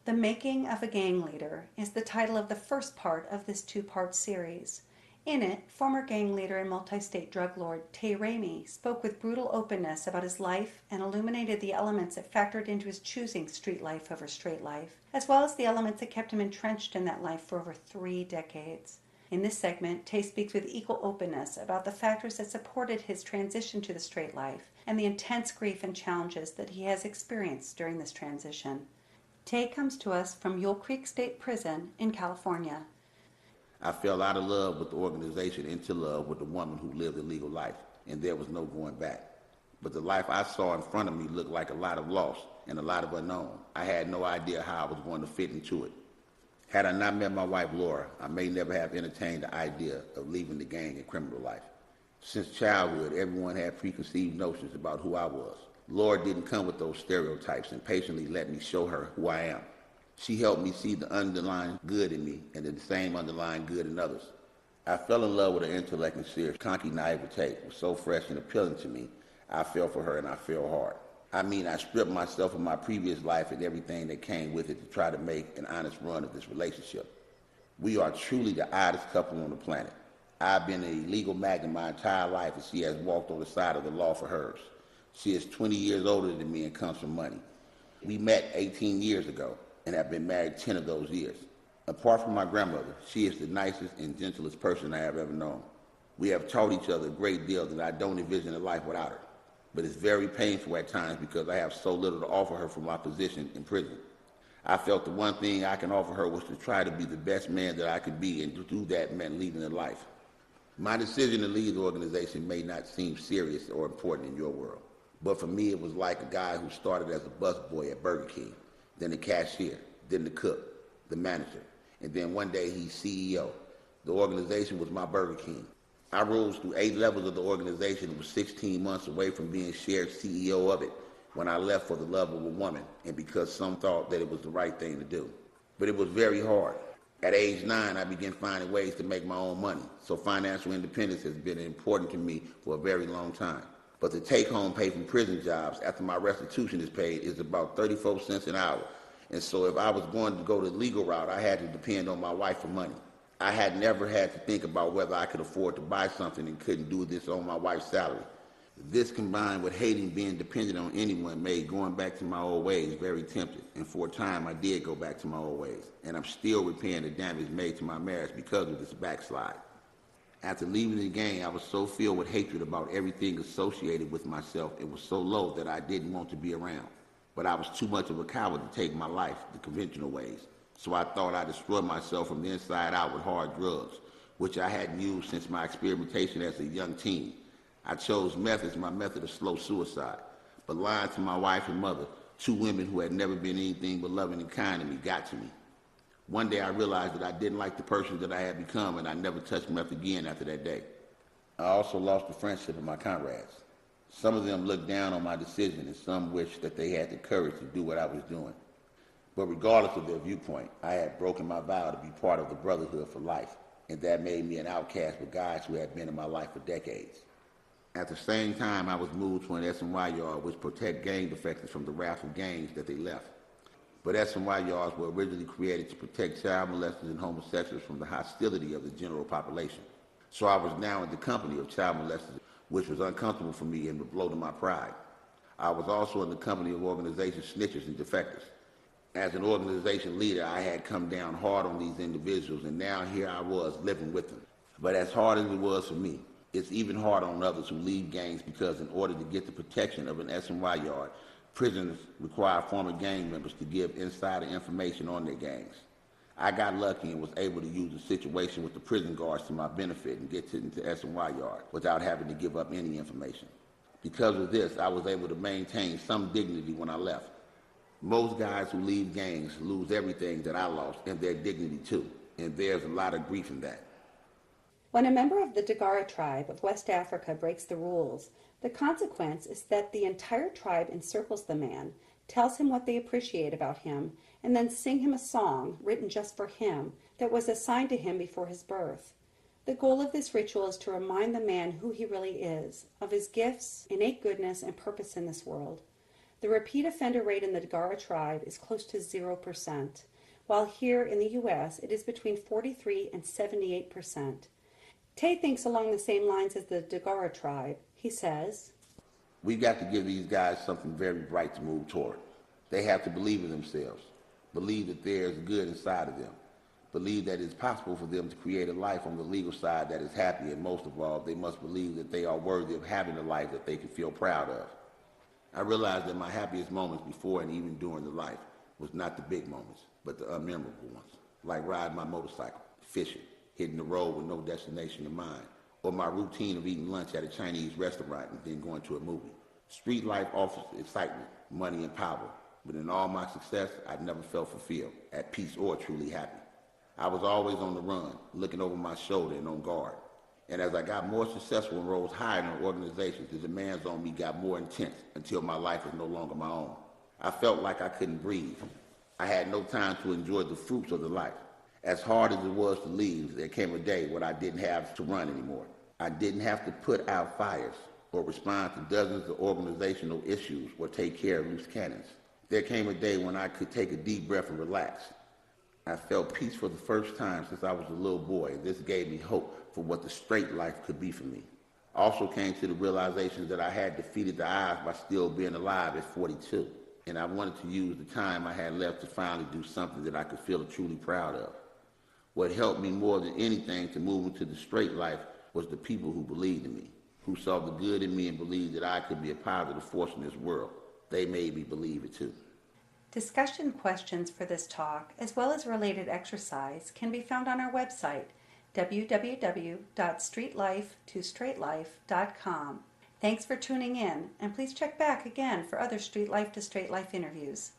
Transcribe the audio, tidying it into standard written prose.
The Making of a Gang Leader is the title of the first part of this two-part series. In it, former gang leader and multi-state drug lord Tay Ramey spoke with brutal openness about his life and illuminated the elements that factored into his choosing street life over straight life, as well as the elements that kept him entrenched in that life for over 3 decades. In this segment, Tay speaks with equal openness about the factors that supported his transition to the straight life and the intense grief and challenges that he has experienced during this transition. Tay comes to us from Mule Creek State Prison in California. I fell out of love with the organization, into love with the woman who lived a legal life, and there was no going back. But the life I saw in front of me looked like a lot of loss and a lot of unknown. I had no idea how I was going to fit into it. Had I not met my wife, Laura, I may never have entertained the idea of leaving the gang and criminal life. Since childhood, everyone had preconceived notions about who I was. Laura didn't come with those stereotypes and patiently let me show her who I am. She helped me see the underlying good in me and the same underlying good in others. I fell in love with her intellect and sheer conky naivete. It was so fresh and appealing to me. I fell for her and I fell hard. I stripped myself of my previous life and everything that came with it to try to make an honest run of this relationship. We are truly the oddest couple on the planet. I've been a legal magnate my entire life and she has walked on the side of the law for hers. She is 20 years older than me and comes from money. We met 18 years ago and have been married 10 of those years. Apart from my grandmother, she is the nicest and gentlest person I have ever known. We have taught each other a great deal that I don't envision a life without her. But it's very painful at times because I have so little to offer her from my position in prison. I felt the one thing I can offer her was to try to be the best man that I could be, and to do that meant leading a life. My decision to leave the organization may not seem serious or important in your world. But for me, it was like a guy who started as a busboy at Burger King, then the cashier, then the cook, the manager, and then one day he's CEO. The organization was my Burger King. I rose through 8 levels of the organization and was 16 months away from being shared CEO of it when I left for the love of a woman and because some thought that it was the right thing to do. But it was very hard. At age 9, I began finding ways to make my own money, so financial independence has been important to me for a very long time. But the take-home pay from prison jobs after my restitution is paid is about 34 cents an hour. And so if I was going to go the legal route, I had to depend on my wife for money. I had never had to think about whether I could afford to buy something and couldn't do this on my wife's salary. This combined with hating being dependent on anyone made going back to my old ways very tempting. And for a time I did go back to my old ways. And I'm still repairing the damage made to my marriage because of this backslide. After leaving the gang, I was so filled with hatred about everything associated with myself. It was so low that I didn't want to be around. But I was too much of a coward to take my life the conventional ways. So I thought I'd destroy myself from the inside out with hard drugs, which I hadn't used since my experimentation as a young teen. I chose meth as my method of slow suicide. But lying to my wife and mother, 2 women who had never been anything but loving and kind to me, got to me. One day I realized that I didn't like the person that I had become, and I never touched meth again after that day. I also lost the friendship of my comrades. Some of them looked down on my decision, and some wished that they had the courage to do what I was doing. But regardless of their viewpoint, I had broken my vow to be part of the brotherhood for life, and that made me an outcast with guys who had been in my life for decades. At the same time, I was moved to an S&Y yard which protect gang defectors from the wrath of gangs that they left. But S&Y yards were originally created to protect child molesters and homosexuals from the hostility of the general population. So I was now in the company of child molesters, which was uncomfortable for me and would blow to my pride. I was also in the company of organization snitchers and defectors. As an organization leader, I had come down hard on these individuals, and now here I was living with them. But as hard as it was for me, it's even harder on others who leave gangs because in order to get the protection of an S&Y yard, prisoners require former gang members to give insider information on their gangs. I got lucky and was able to use the situation with the prison guards to my benefit and get into S&Y yard without having to give up any information. Because of this, I was able to maintain some dignity when I left. Most guys who leave gangs lose everything that I lost and their dignity too, and there's a lot of grief in that. When a member of the Dagara tribe of West Africa breaks the rules, the consequence is that the entire tribe encircles the man, tells him what they appreciate about him, and then sing him a song written just for him that was assigned to him before his birth. The goal of this ritual is to remind the man who he really is, of his gifts, innate goodness, and purpose in this world. The The repeat offender rate in the Dagara tribe is close to 0%, while here in the U.S. it is between 43 and 78%. Tay thinks along the same lines as the Dagara tribe. He says, We got to give these guys something very bright to move toward. They have to believe in themselves, believe that there's good inside of them, believe that it's possible for them to create a life on the legal side that is happy, and most of all, they must believe that they are worthy of having a life that they can feel proud of. I realized that my happiest moments before and even during the life was not the big moments, but the unmemorable ones, like riding my motorcycle, fishing, hitting the road with no destination in mind, or my routine of eating lunch at a Chinese restaurant and then going to a movie. Street life offers excitement, money, and power, but in all my success, I never felt fulfilled, at peace, or truly happy. I was always on the run, looking over my shoulder and on guard. And as I got more successful and rose higher in organizations, the demands on me got more intense until my life was no longer my own. I felt like I couldn't breathe. I had no time to enjoy the fruits of the life. As hard as it was to leave, there came a day when I didn't have to run anymore. I didn't have to put out fires or respond to dozens of organizational issues or take care of loose cannons. There came a day when I could take a deep breath and relax. I felt peace for the first time since I was a little boy, and this gave me hope for what the straight life could be for me. I also came to the realization that I had defeated the odds by still being alive at 42, and I wanted to use the time I had left to finally do something that I could feel truly proud of. What helped me more than anything to move into the straight life was the people who believed in me, who saw the good in me and believed that I could be a positive force in this world. They made me believe it too. discussion questions for this talk, as well as related exercise, can be found on our website, www.streetlifetostraightlife.com. Thanks for tuning in, and please check back again for other Street Life to Straight Life interviews.